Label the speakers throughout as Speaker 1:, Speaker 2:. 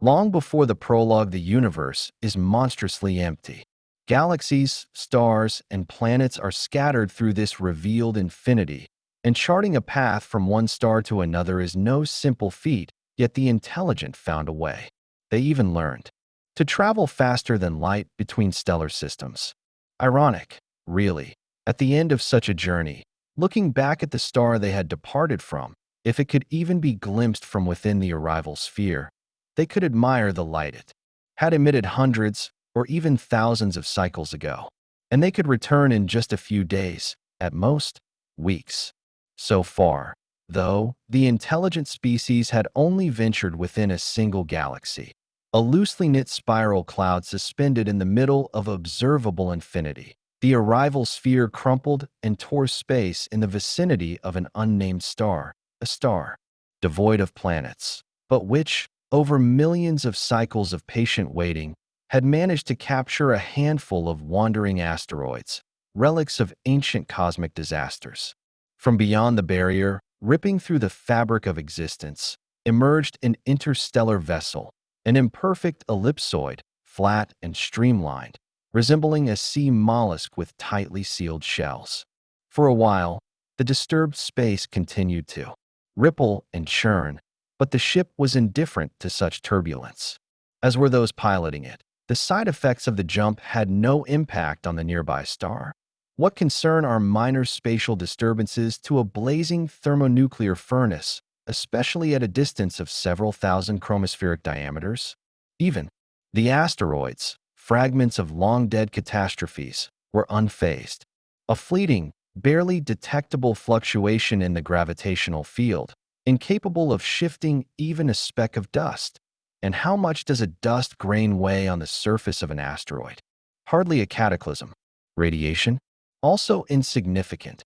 Speaker 1: Long before the prologue, the universe is monstrously empty. Galaxies, stars, and planets are scattered through this revealed infinity, and charting a path from one star to another is no simple feat, yet the intelligent found a way. They even learned to travel faster than light between stellar systems. Ironic, really, at the end of such a journey, looking back at the star they had departed from, if it could even be glimpsed from within the arrival sphere, they could admire the light it had emitted hundreds or even thousands of cycles ago, and they could return in just a few days, at most, weeks. So far, though, the intelligent species had only ventured within a single galaxy, a loosely knit spiral cloud suspended in the middle of observable infinity. The arrival sphere crumpled and tore space in the vicinity of an unnamed star, a star devoid of planets, but which, over millions of cycles of patient waiting, had managed to capture a handful of wandering asteroids, relics of ancient cosmic disasters. From beyond the barrier, ripping through the fabric of existence, emerged an interstellar vessel, an imperfect ellipsoid, flat and streamlined, resembling a sea mollusk with tightly sealed shells. For a while, the disturbed space continued to ripple and churn, but the ship was indifferent to such turbulence, as were those piloting it. The side effects of the jump had no impact on the nearby star. What concern are minor spatial disturbances to a blazing thermonuclear furnace, especially at a distance of several thousand chromospheric diameters? Even the asteroids, fragments of long-dead catastrophes, were unfazed. A fleeting, barely detectable fluctuation in the gravitational field, incapable of shifting even a speck of dust. And how much does a dust grain weigh on the surface of an asteroid? Hardly a cataclysm. Radiation? Also insignificant.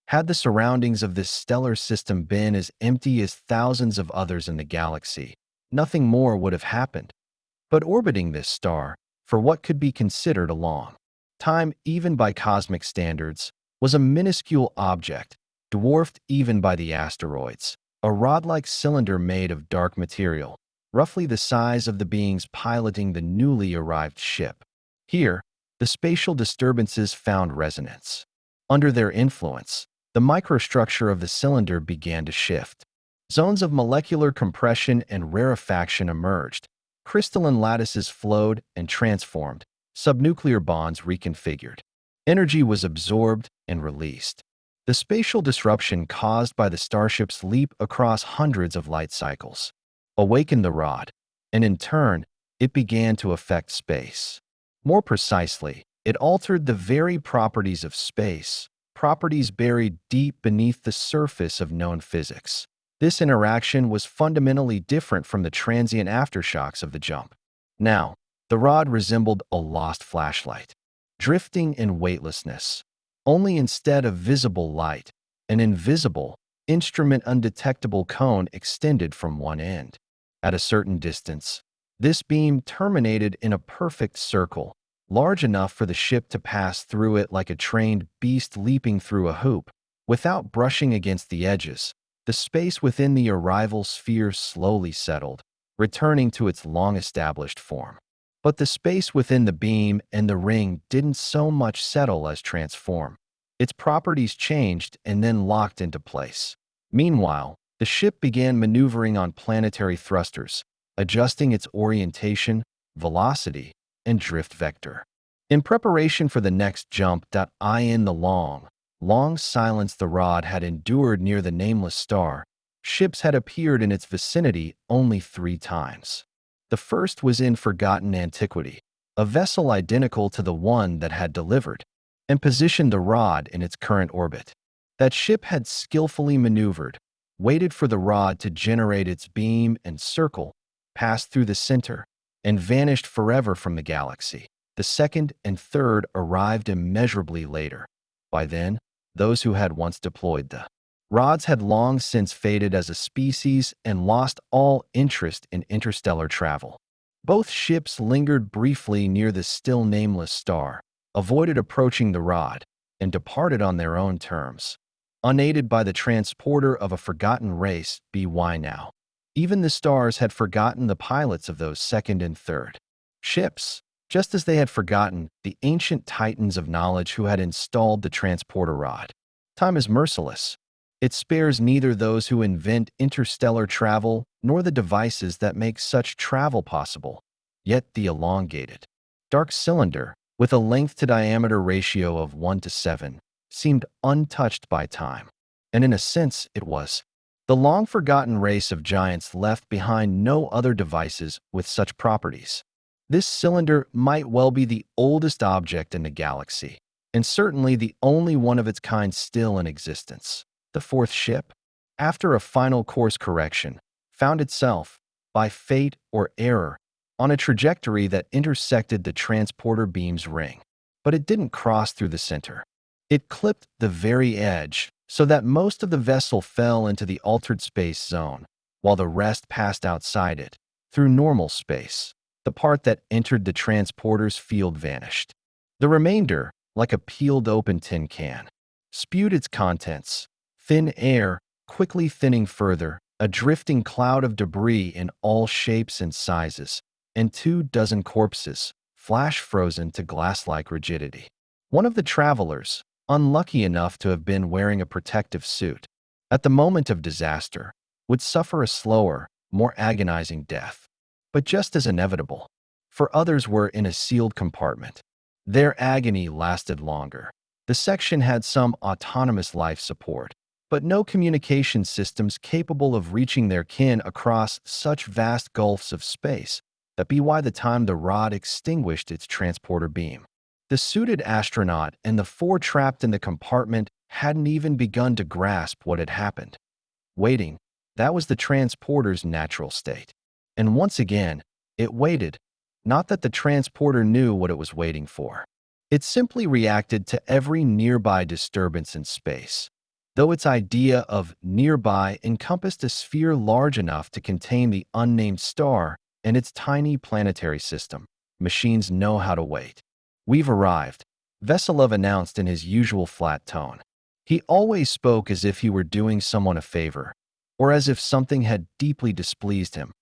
Speaker 1: Had the surroundings of this stellar system been as empty as thousands of others in the galaxy, nothing more would have happened. But orbiting this star, for what could be considered a long time even by cosmic standards, was a minuscule object, dwarfed even by the asteroids, a rod-like cylinder made of dark material, roughly the size of the beings piloting the newly arrived ship. Here, the spatial disturbances found resonance. Under their influence, the microstructure of the cylinder began to shift. Zones of molecular compression and rarefaction emerged. Crystalline lattices flowed and transformed. Subnuclear bonds reconfigured. Energy was absorbed and released. The spatial disruption caused by the starship's leap across hundreds of light cycles awakened the rod, and in turn, it began to affect space. More precisely, it altered the very properties of space, properties buried deep beneath the surface of known physics. This interaction was fundamentally different from the transient aftershocks of the jump. Now, the rod resembled a lost flashlight, drifting in weightlessness. Only instead of visible light, an invisible, instrument undetectable cone extended from one end. At a certain distance, this beam terminated in a perfect circle, large enough for the ship to pass through it like a trained beast leaping through a hoop. Without brushing against the edges, the space within the arrival sphere slowly settled, returning to its long-established form. But the space within the beam and the ring didn't so much settle as transform. Its properties changed and then locked into place. Meanwhile, the ship began maneuvering on planetary thrusters, adjusting its orientation, velocity, and drift vector. In preparation for the next jump, in the long silence the rod had endured near the nameless star, ships had appeared in its vicinity only 3 times. The first was in forgotten antiquity, a vessel identical to the one that had delivered and positioned the rod in its current orbit. That ship had skillfully maneuvered, waited for the rod to generate its beam and circle, passed through the center, and vanished forever from the galaxy. The second and third arrived immeasurably later. By then, those who had once deployed the rods had long since faded as a species and lost all interest in interstellar travel. Both ships lingered briefly near the still nameless star, avoided approaching the rod, and departed on their own terms, unaided by the transporter of a forgotten race. By now, Even the stars had forgotten the pilots of those second and third ships, just as they had forgotten the ancient titans of knowledge who had installed the transporter rod. Time is merciless. It spares neither those who invent interstellar travel nor the devices that make such travel possible. Yet the elongated, dark cylinder, with a length-to-diameter ratio of 1:7, seemed untouched by time. And in a sense, it was. The long-forgotten race of giants left behind no other devices with such properties. This cylinder might well be the oldest object in the galaxy, and certainly the only one of its kind still in existence. The fourth ship, after a final course correction, found itself, by fate or error, on a trajectory that intersected the transporter beam's ring. But it didn't cross through the center. It clipped the very edge, so that most of the vessel fell into the altered space zone, while the rest passed outside it, through normal space. The part that entered the transporter's field vanished. The remainder, like a peeled open tin can, spewed its contents. Thin air, quickly thinning further, a drifting cloud of debris in all shapes and sizes, and 24 corpses, flash-frozen to glass-like rigidity. One of the travelers, unlucky enough to have been wearing a protective suit, at the moment of disaster, would suffer a slower, more agonizing death, but just as inevitable. For others were in a sealed compartment. Their agony lasted longer. The section had some autonomous life support, but no communication systems capable of reaching their kin across such vast gulfs of space that by the time the rod extinguished its transporter beam, the suited astronaut and the four trapped in the compartment hadn't even begun to grasp what had happened. Waiting, that was the transporter's natural state. And once again, it waited, not that the transporter knew what it was waiting for. It simply reacted to every nearby disturbance in space. Though its idea of nearby encompassed a sphere large enough to contain the unnamed star and its tiny planetary system, machines know how to wait. "We've arrived," Veselov announced in his usual flat tone. He always spoke as if he were doing someone a favor, or as if something had deeply displeased him.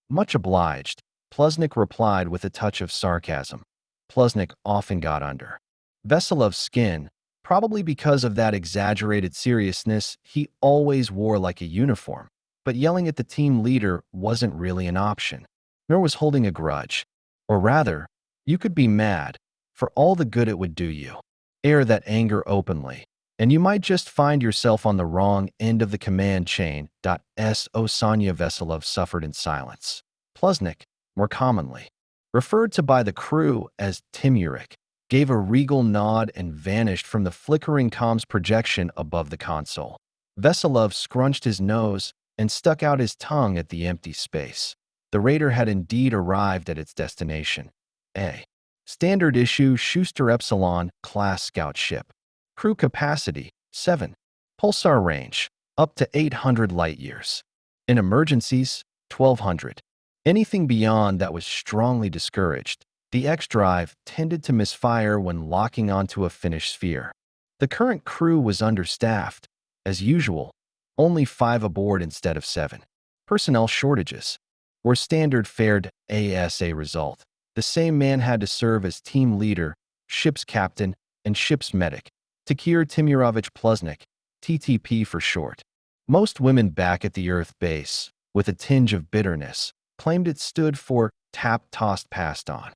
Speaker 1: "Much obliged," Pluznik replied with a touch of sarcasm. Pluznik often got under Veselov's skin, probably because of that exaggerated seriousness he always wore like a uniform, but yelling at the team leader wasn't really an option, nor was holding a grudge. Or rather, you could be mad, for all the good it would do you. Air that anger openly, and you might just find yourself on the wrong end of the command chain. Sonya Veselov suffered in silence. Pluznik, more commonly referred to by the crew as Timurik, gave a regal nod and vanished from the flickering comms projection above the console. Veselov scrunched his nose and stuck out his tongue at the empty space. The raider had indeed arrived at its destination. A standard issue Schuster Epsilon class scout ship. Crew capacity, 7. Pulsar range, up to 800 light-years. In emergencies, 1200. Anything beyond that was strongly discouraged. The X-drive tended to misfire when locking onto a finished sphere. The current crew was understaffed. As usual, only 5 aboard instead of 7. Personnel shortages were standard fared as a result. The same man had to serve as team leader, ship's captain, and ship's medic, Takir Timurovich Pluznik, TTP for short. Most women back at the Earth base, with a tinge of bitterness, claimed it stood for tap tossed passed on.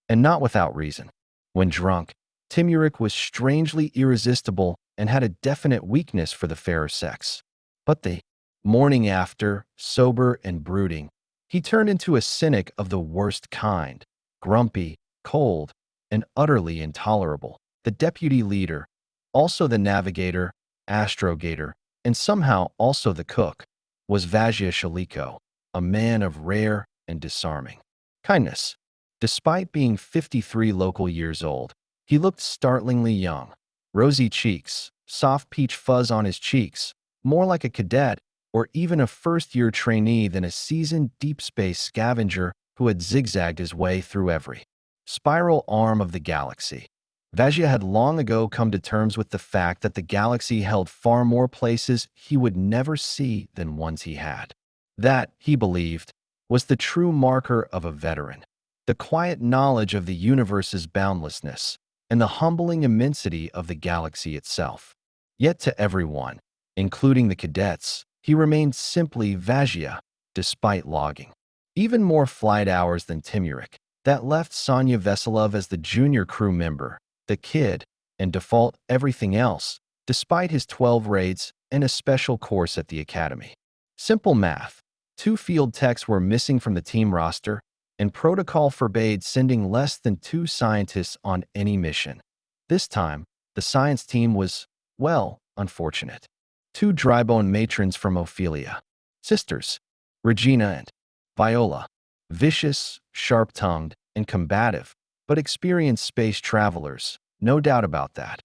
Speaker 1: And not without reason. When drunk, Timurik was strangely irresistible and had a definite weakness for the fairer sex. But the morning after, sober and brooding, he turned into a cynic of the worst kind, grumpy, cold, and utterly intolerable. The deputy leader, also the navigator, astrogator, and somehow also the cook, was Vazia Shaliko, a man of rare and disarming kindness. Despite being 53 local years old, he looked startlingly young. Rosy cheeks, soft peach fuzz on his cheeks, more like a cadet or even a first-year trainee than a seasoned deep space scavenger who had zigzagged his way through every spiral arm of the galaxy. Vazia had long ago come to terms with the fact that the galaxy held far more places he would never see than ones he had. That, he believed, was the true marker of a veteran. The quiet knowledge of the universe's boundlessness and the humbling immensity of the galaxy itself. Yet to everyone, including the cadets, he remained simply Vajia, despite logging even more flight hours than Timurik. That left Sonya Veselov as the junior crew member, the kid, and default everything else, despite his 12 raids and a special course at the academy. Simple math. 2 field techs were missing from the team roster, and protocol forbade sending less than 2 scientists on any mission. This time, the science team was, well, unfortunate. 2 drybone matrons from Ophelia. Sisters, Regina and Viola. Vicious, sharp-tongued, and combative, but experienced space travelers, no doubt about that.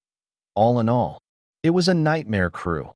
Speaker 1: All in all, it was a nightmare crew,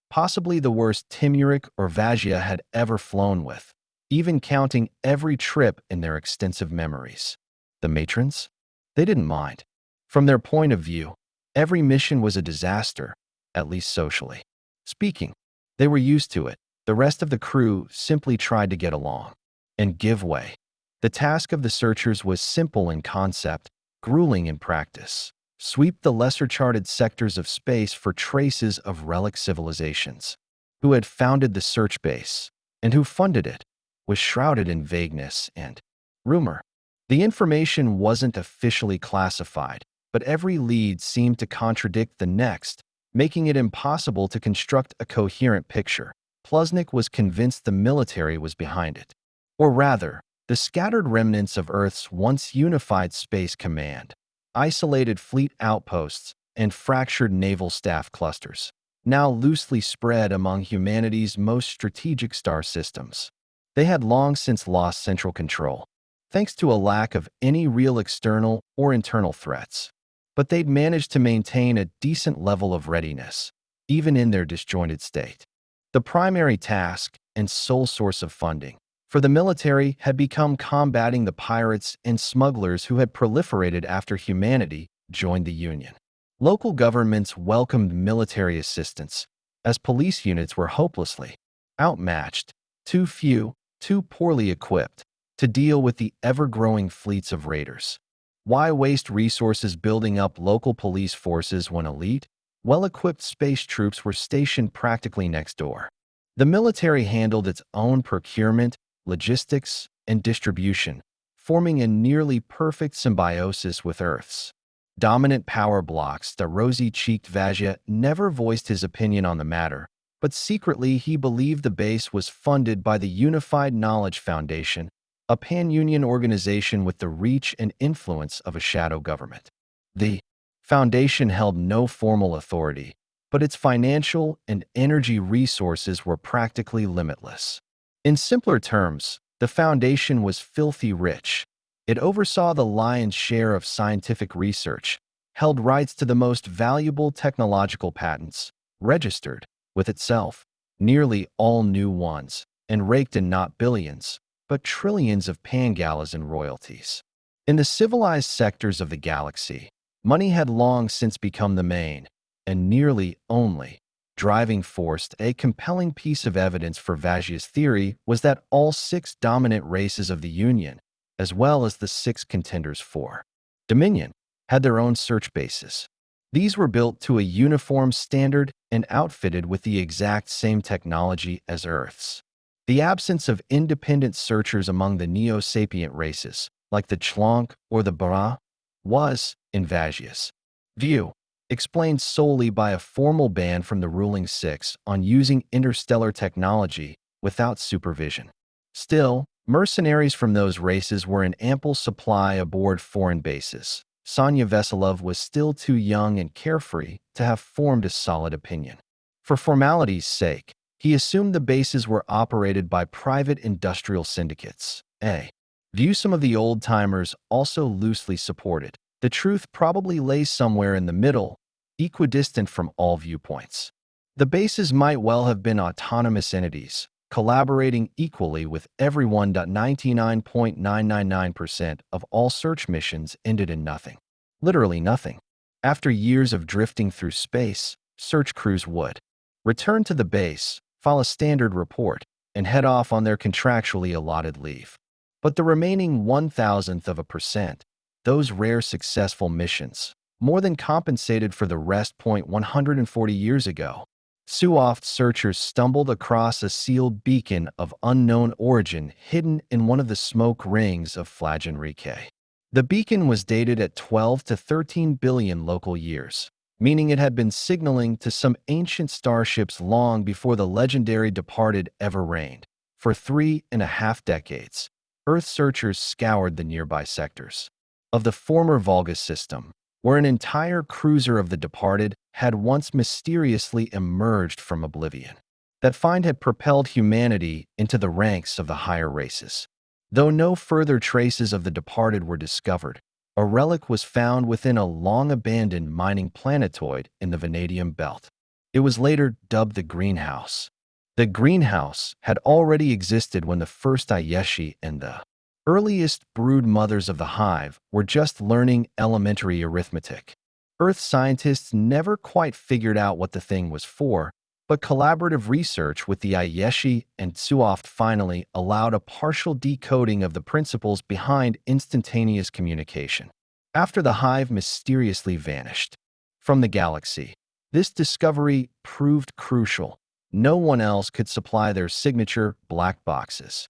Speaker 1: possibly the worst Timurik or Vajia had ever flown with, even counting every trip in their extensive memories. The matrons? They didn't mind. From their point of view, every mission was a disaster, at least socially speaking. They were used to it. The rest of the crew simply tried to get along and give way. The task of the searchers was simple in concept, grueling in practice. Sweep the lesser-charted sectors of space for traces of relic civilizations. Who had founded the search base, and who funded it, was shrouded in vagueness and rumor. The information wasn't officially classified, but every lead seemed to contradict the next, making it impossible to construct a coherent picture. Plusnik was convinced the military was behind it. Or rather, the scattered remnants of Earth's once unified space command, isolated fleet outposts, and fractured naval staff clusters, now loosely spread among humanity's most strategic star systems. They had long since lost central control, thanks to a lack of any real external or internal threats. But they'd managed to maintain a decent level of readiness, even in their disjointed state. The primary task and sole source of funding for the military had become combating the pirates and smugglers who had proliferated after humanity joined the Union. Local governments welcomed military assistance, as police units were hopelessly outmatched, too few, too poorly equipped, to deal with the ever-growing fleets of raiders. Why waste resources building up local police forces when elite, well-equipped space troops were stationed practically next door? The military handled its own procurement, logistics, and distribution, forming a nearly perfect symbiosis with Earth's dominant power blocks. The rosy-cheeked Vajia never voiced his opinion on the matter, but secretly he believed the base was funded by the Unified Knowledge Foundation, a pan-Union organization with the reach and influence of a shadow government. The foundation held no formal authority, but its financial and energy resources were practically limitless. In simpler terms, the foundation was filthy rich. It oversaw the lion's share of scientific research, held rights to the most valuable technological patents, registered, with itself, nearly all new ones, and raked in not billions, but trillions of pangalas in royalties. In the civilized sectors of the galaxy, money had long since become the main, and nearly only, driving force. A compelling piece of evidence for Vajia's theory was that all 6 dominant races of the Union, as well as the 6 contenders for Dominion, had their own search bases. These were built to a uniform standard and outfitted with the exact same technology as Earth's. The absence of independent searchers among the Neo-Sapient races, like the Chlonk or the Bara, was, in Vajia's view, explained solely by a formal ban from the ruling 6 on using interstellar technology without supervision. Still, mercenaries from those races were in ample supply aboard foreign bases. Sonya Veselov was still too young and carefree to have formed a solid opinion. For formality's sake, he assumed the bases were operated by private industrial syndicates. A view some of the old-timers also loosely supported. The truth probably lay somewhere in the middle, equidistant from all viewpoints. The bases might well have been autonomous entities, collaborating equally with everyone. 99.999% of all search missions ended in nothing. Literally nothing. After years of drifting through space, search crews would return to the base, file a standard report, and head off on their contractually allotted leave. But the remaining 0.001%, those rare successful missions, more than compensated for the rest. 140 years ago, Suoft searchers stumbled across a sealed beacon of unknown origin hidden in one of the smoke rings of Flagenrique. The beacon was dated at 12 to 13 billion local years, meaning it had been signaling to some ancient starships long before the legendary departed ever reigned. For 3.5 decades, Earth searchers scoured the nearby sectors of the former Volga system, where an entire cruiser of the departed had once mysteriously emerged from oblivion. That find had propelled humanity into the ranks of the higher races. Though no further traces of the departed were discovered, a relic was found within a long-abandoned mining planetoid in the Vanadium Belt. It was later dubbed the Greenhouse. The Greenhouse had already existed when the first Ayeshi and the earliest brood mothers of the hive were just learning elementary arithmetic. Earth scientists never quite figured out what the thing was for, but collaborative research with the Ayeshi and Tsuoft finally allowed a partial decoding of the principles behind instantaneous communication. After the hive mysteriously vanished from the galaxy, this discovery proved crucial. No one else could supply their signature black boxes.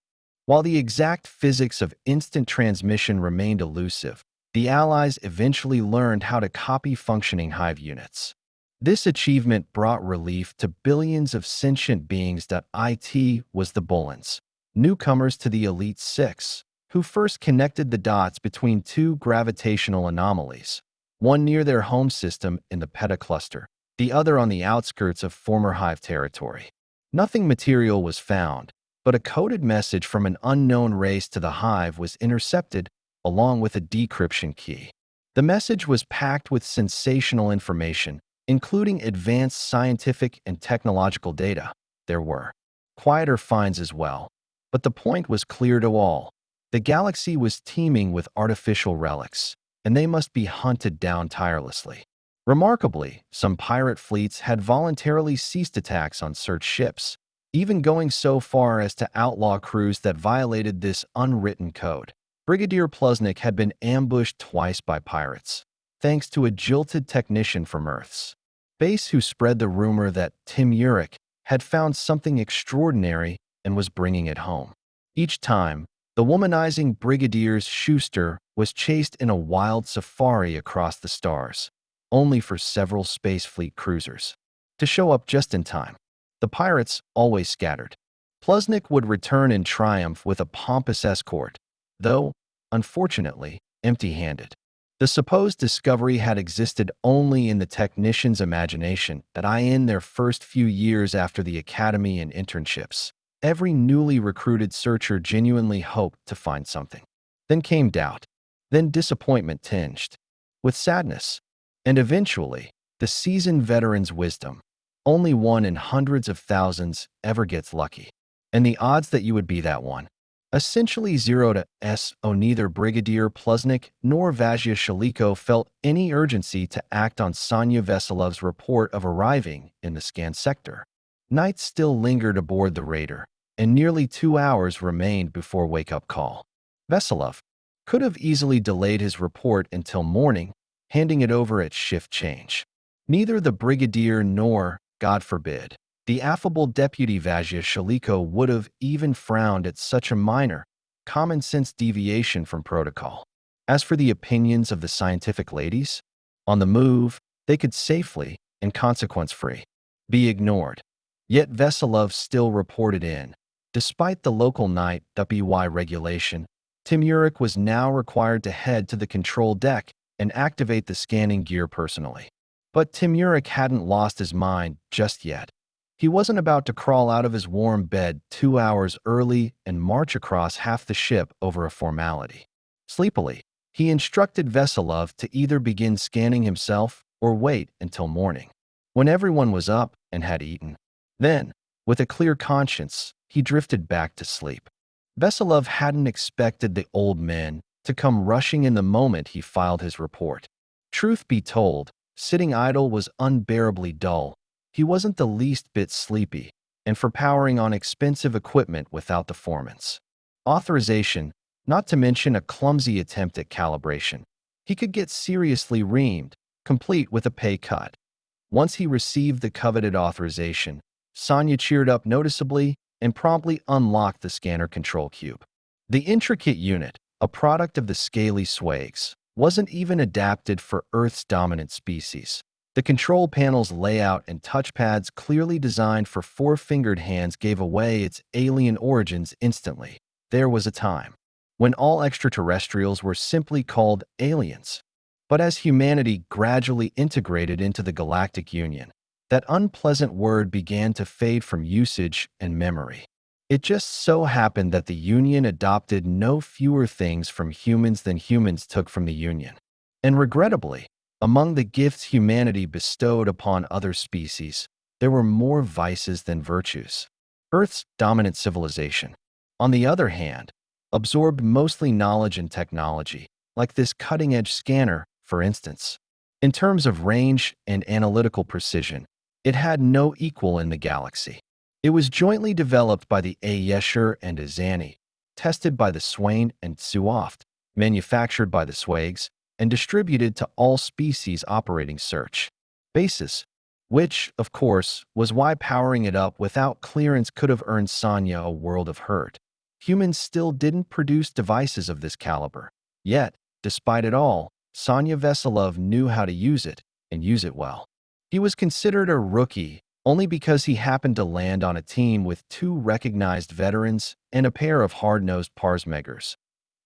Speaker 1: While the exact physics of instant transmission remained elusive, the Allies eventually learned how to copy functioning hive units. This achievement brought relief to billions of sentient beings. It was the Bullens, newcomers to the Elite Six, who first connected the dots between two gravitational anomalies, one near their home system in the Peta cluster, the other on the outskirts of former hive territory. Nothing material was found, but a coded message from an unknown race to the hive was intercepted, along with a decryption key. The message was packed with sensational information, including advanced scientific and technological data. There were quieter finds as well, but the point was clear to all. The galaxy was teeming with artificial relics, and they must be hunted down tirelessly. Remarkably, some pirate fleets had voluntarily ceased attacks on search ships, even going so far as to outlaw crews that violated this unwritten code. Brigadier Pluznik had been ambushed twice by pirates, thanks to a jilted technician from Earth's base who spread the rumor that Tim Urich had found something extraordinary and was bringing it home. Each time, the womanizing Brigadier's Schuster was chased in a wild safari across the stars, only for several Space Fleet cruisers to show up just in time. The pirates always scattered. Pluznik would return in triumph with a pompous escort, though, unfortunately, empty-handed. The supposed discovery had existed only in the technician's imagination. In their first few years after the academy and internships, every newly recruited searcher genuinely hoped to find something. Then came doubt, then disappointment tinged with sadness, and eventually, the seasoned veteran's wisdom. Only one in hundreds of thousands ever gets lucky, and the odds that you would be that one, essentially 0 to s. Neither Brigadier Pluznik nor Vazia Shaliko felt any urgency to act on Sonya Vesilov's report of arriving in the scanned sector. Night still lingered aboard the raider, and nearly 2 hours remained before wake-up call. Veselov could have easily delayed his report until morning, handing it over at shift change. Neither the Brigadier nor, God forbid, the affable Deputy Vazia Shaliko would have even frowned at such a minor, common-sense deviation from protocol. As for the opinions of the scientific ladies, on the move, they could safely, and consequence-free, be ignored. Yet Veselov still reported in. Despite the local night WY regulation, Tim Urich was now required to head to the control deck and activate the scanning gear personally. But Tim Urich hadn't lost his mind just yet. He wasn't about to crawl out of his warm bed 2 hours early and march across half the ship over a formality. Sleepily, he instructed Veselov to either begin scanning himself or wait until morning, when everyone was up and had eaten. Then, with a clear conscience, he drifted back to sleep. Veselov hadn't expected the old man to come rushing in the moment he filed his report. Truth be told, sitting idle was unbearably dull. He wasn't the least bit sleepy, and for powering on expensive equipment without the performance authorization, not to mention a clumsy attempt at calibration. He could get seriously reamed, complete with a pay cut. Once he received the coveted authorization, Sonya cheered up noticeably and promptly unlocked the scanner control cube. The intricate unit, a product of the scaly swags, wasn't even adapted for Earth's dominant species. The control panel's layout and touchpads clearly designed for four-fingered hands gave away its alien origins instantly. There was a time when all extraterrestrials were simply called aliens. But as humanity gradually integrated into the Galactic Union, that unpleasant word began to fade from usage and memory. It just so happened that the Union adopted no fewer things from humans than humans took from the Union. And regrettably, among the gifts humanity bestowed upon other species, there were more vices than virtues. Earth's dominant civilization, on the other hand, absorbed mostly knowledge and technology, like this cutting-edge scanner, for instance. In terms of range and analytical precision, it had no equal in the galaxy. It was jointly developed by the Ayesher and Azani, tested by the Swain and Tsuoft, manufactured by the Swags, and distributed to all species operating search bases, which, of course, was why powering it up without clearance could have earned Sonya a world of hurt. Humans still didn't produce devices of this caliber. Yet, despite it all, Sonya Veselov knew how to use it, and use it well. He was considered a rookie only because he happened to land on a team with two recognized veterans and a pair of hard-nosed parsmeggers.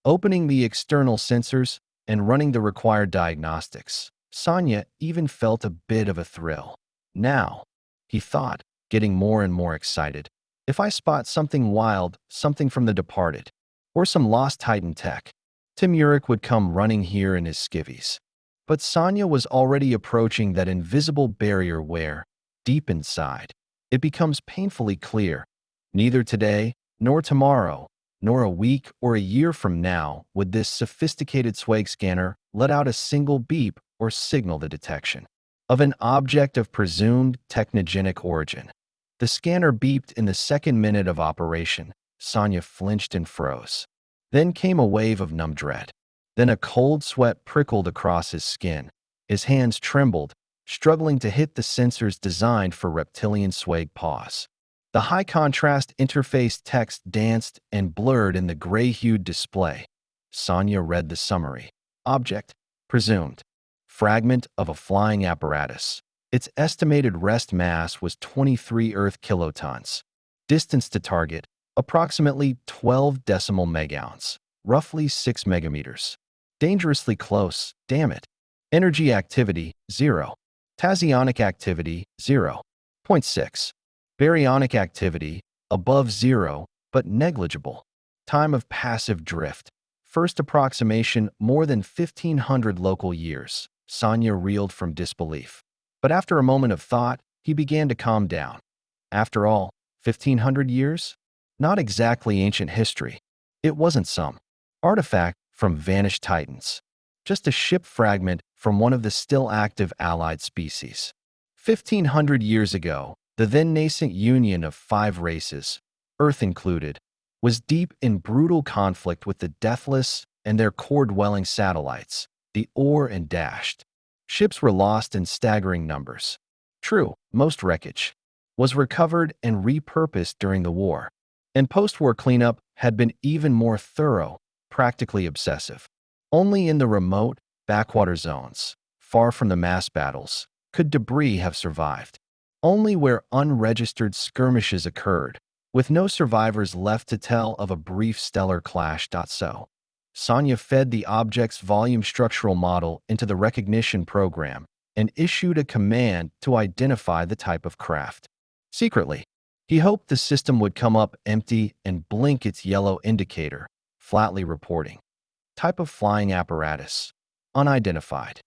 Speaker 1: Opening the external sensors and running the required diagnostics, Sonya even felt a bit of a thrill. Now, he thought, getting more and more excited, if I spot something wild, something from The Departed, or some lost Titan tech, Tim Urich would come running here in his skivvies. But Sonya was already approaching that invisible barrier where, deep inside, it becomes painfully clear, neither today, nor tomorrow, nor a week or a year from now would this sophisticated swag scanner let out a single beep or signal the detection of an object of presumed technogenic origin. The scanner beeped in the second minute of operation. Sonya flinched and froze. Then came a wave of numb dread. Then a cold sweat prickled across his skin. His hands trembled, struggling to hit the sensors designed for reptilian swag paws. The high-contrast interface text danced and blurred in the gray-hued display. Sonya read the summary. Object, presumed. Fragment of a flying apparatus. Its estimated rest mass was 23 Earth kilotons. Distance to target, approximately 12 decimal megaounce, roughly 6 megameters. Dangerously close, damn it. Energy activity, 0. Tasionic activity, 0.6. Baryonic activity, above 0, but negligible. Time of passive drift. First approximation, more than 1,500 local years. Sonya reeled from disbelief. But after a moment of thought, he began to calm down. After all, 1,500 years? Not exactly ancient history. It wasn't some artifact from vanished titans. Just a ship fragment from one of the still active allied species. 1,500 years ago, the then nascent union of 5 races, Earth included, was deep in brutal conflict with the Deathless and their core-dwelling satellites, the Ore and Dashed. Ships were lost in staggering numbers. True, most wreckage was recovered and repurposed during the war, and post-war cleanup had been even more thorough, practically obsessive. Only in the remote, backwater zones, far from the mass battles, could debris have survived. Only where unregistered skirmishes occurred, with no survivors left to tell of a brief stellar clash. So, Sonya fed the object's volume structural model into the recognition program and issued a command to identify the type of craft. Secretly, he hoped the system would come up empty and blink its yellow indicator, flatly reporting. Type of flying apparatus, unidentified.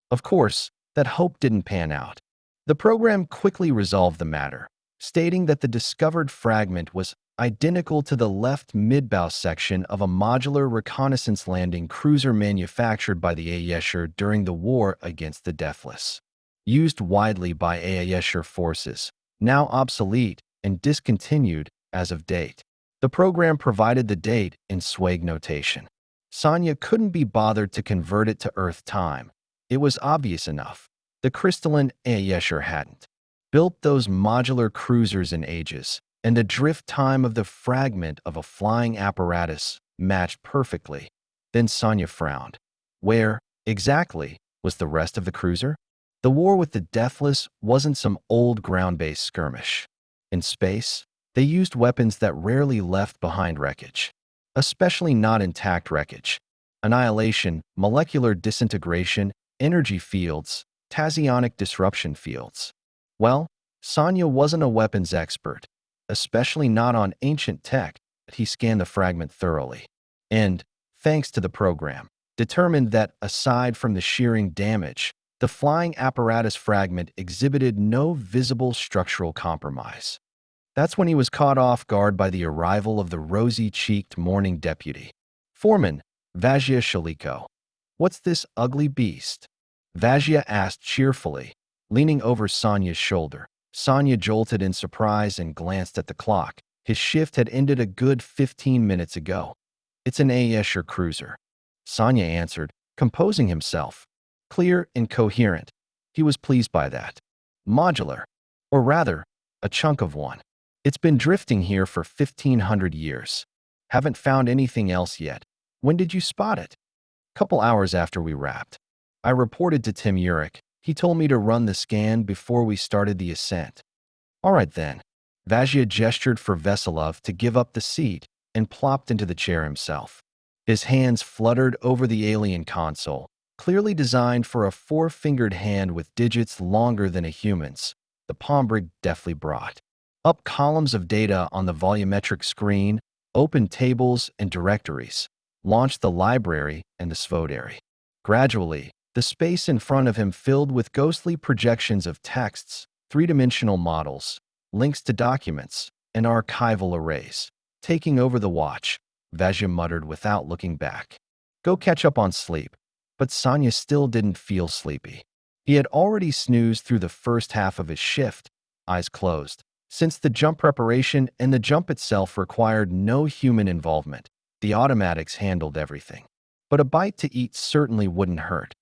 Speaker 1: Of course, that hope didn't pan out. The program quickly resolved the matter, stating that the discovered fragment was identical to the left mid-bow section of a modular reconnaissance landing cruiser manufactured by the Ayesher during the war against the Deathless. Used widely by Ayesher forces, now obsolete, and discontinued as of date. The program provided the date in swag notation. Sonya couldn't be bothered to convert it to Earth time. It was obvious enough. The crystalline Ayesher hadn't built those modular cruisers in ages, and the drift time of the fragment of a flying apparatus matched perfectly. Then Sonya frowned. Where, exactly, was the rest of the cruiser? The war with the Deathless wasn't some old ground-based skirmish. In space, they used weapons that rarely left behind wreckage, especially not intact wreckage. Annihilation, molecular disintegration, energy fields, tasionic disruption fields. Well, Sonya wasn't a weapons expert, especially not on ancient tech, but he scanned the fragment thoroughly. And, thanks to the program, determined that, aside from the shearing damage, the flying apparatus fragment exhibited no visible structural compromise. That's when he was caught off guard by the arrival of the rosy-cheeked morning deputy. "Foreman, Vajia Shaliko. What's this ugly beast?" Vajia asked cheerfully, leaning over Sonya's shoulder. Sonya jolted in surprise and glanced at the clock. His shift had ended a good 15 minutes ago. "It's an Ayesher cruiser," Sonya answered, composing himself. Clear and coherent. He was pleased by that. "Modular. Or rather, a chunk of one. It's been drifting here for 1,500 years. Haven't found anything else yet. When did you spot it?" "Couple hours after we wrapped. I reported to Tim Urich. He told me to run the scan before we started the ascent." "All right then." Vajia gestured for Veselov to give up the seat and plopped into the chair himself. His hands fluttered over the alien console, clearly designed for a four-fingered hand with digits longer than a human's. The Pombrick deftly brought up columns of data on the volumetric screen, opened tables and directories, launched the library and the svodary. Gradually, the space in front of him filled with ghostly projections of texts, three-dimensional models, links to documents, and archival arrays. "Taking over the watch," Vajia muttered without looking back. "Go catch up on sleep." But Sonya still didn't feel sleepy. He had already snoozed through the first half of his shift, eyes closed. Since the jump preparation and the jump itself required no human involvement, the automatics handled everything. But a bite to eat certainly wouldn't hurt.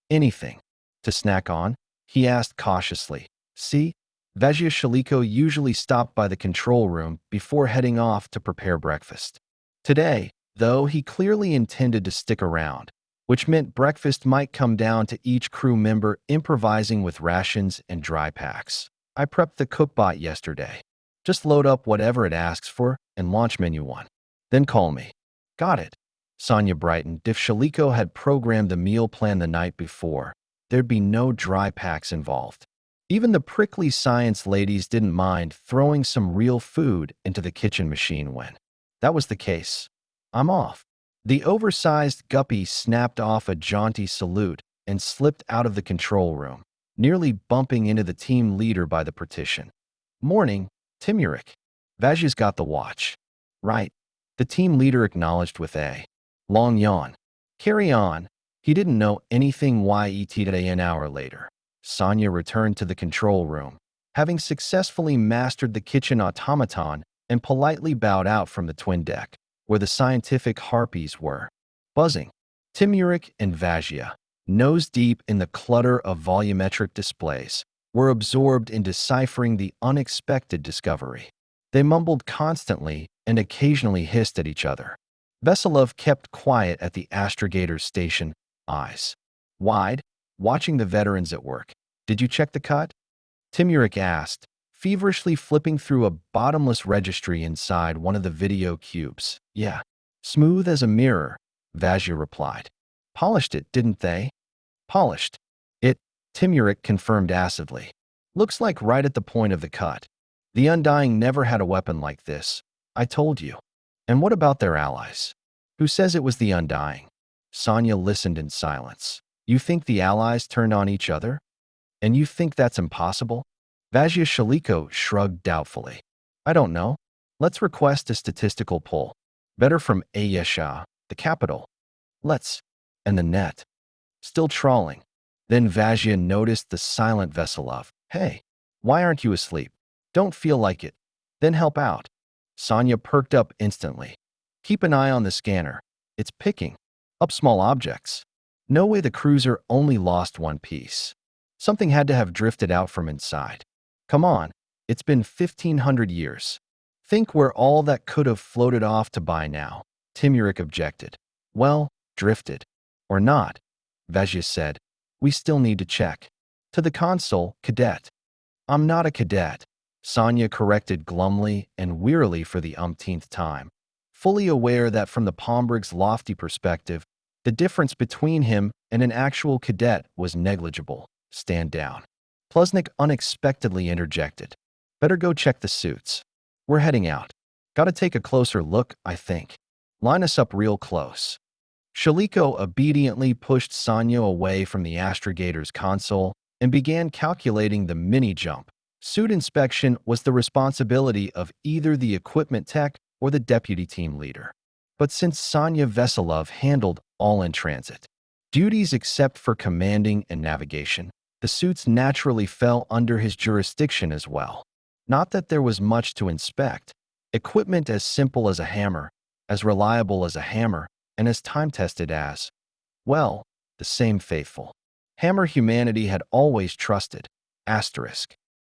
Speaker 1: "Anything to snack on?" he asked cautiously. "See, Vajia Shaliko usually stopped by the control room before heading off to prepare breakfast. Today, though, he clearly intended to stick around, which meant breakfast might come down to each crew member improvising with rations and dry packs. "I prepped the cookbot yesterday. Just load up whatever it asks for and launch menu 1. Then call me." "Got it." Sonya brightened. If Shaliko had programmed the meal plan the night before, there'd be no dry packs involved. Even the prickly science ladies didn't mind throwing some real food into the kitchen machine when that was the case. "I'm off." The oversized guppy snapped off a jaunty salute and slipped out of the control room, nearly bumping into the team leader by the partition. "Morning, Tim Urich." "Vajja's got the watch." "Right." The team leader acknowledged with a long yawn. "Carry on." He didn't know anything yet today. An hour later, Sonya returned to the control room, having successfully mastered the kitchen automaton and politely bowed out from the twin deck, where the scientific harpies were buzzing. Tim Urich and Vajia, nose deep in the clutter of volumetric displays, were absorbed in deciphering the unexpected discovery. They mumbled constantly and occasionally hissed at each other. Veselov kept quiet at the astrogator's station, eyes wide, watching the veterans at work. "Did you check the cut?" Tim Urich asked, feverishly flipping through a bottomless registry inside one of the video cubes. "Yeah. Smooth as a mirror," Vajia replied. "Polished it, didn't they?" "Polished it," Tim Urich confirmed acidly. "Looks like right at the point of the cut. The Undying never had a weapon like this. I told you." "And what about their allies?" "Who says it was the Undying?" Sonya listened in silence. "You think the allies turned on each other? And you think that's impossible?" Vajia Shaliko shrugged doubtfully. "I don't know. Let's request a statistical poll. Better from Ayesha, the capital. Let's." And the net. Still trawling. Then Vajia noticed the silent Veselov. "Hey, why aren't you asleep?" "Don't feel like it." Then help out. Sonya perked up instantly. Keep an eye on the scanner. It's picking up small objects. No way the cruiser only lost one piece. Something had to have drifted out from inside. Come on, it's been 1,500 years. Think where all that could have floated off to by now. Timurik objected. Well, drifted. Or not, Vazhia said. We still need to check. To the console, cadet. I'm not a cadet, Sonya corrected glumly and wearily for the umpteenth time, fully aware that from the Pombrig's lofty perspective, the difference between him and an actual cadet was negligible. Stand down. Plusnik unexpectedly interjected. Better go check the suits. We're heading out. Gotta take a closer look, I think. Line us up real close. Shaliko obediently pushed Sonya away from the astrogator's console and began calculating the mini-jump. Suit inspection was the responsibility of either the equipment tech or the deputy team leader. But since Sonya Veselov handled all in-transit duties except for commanding and navigation, the suits naturally fell under his jurisdiction as well. Not that there was much to inspect. Equipment as simple as a hammer, as reliable as a hammer, and as time-tested as, well, the same faithful hammer humanity had always trusted. Asterisk.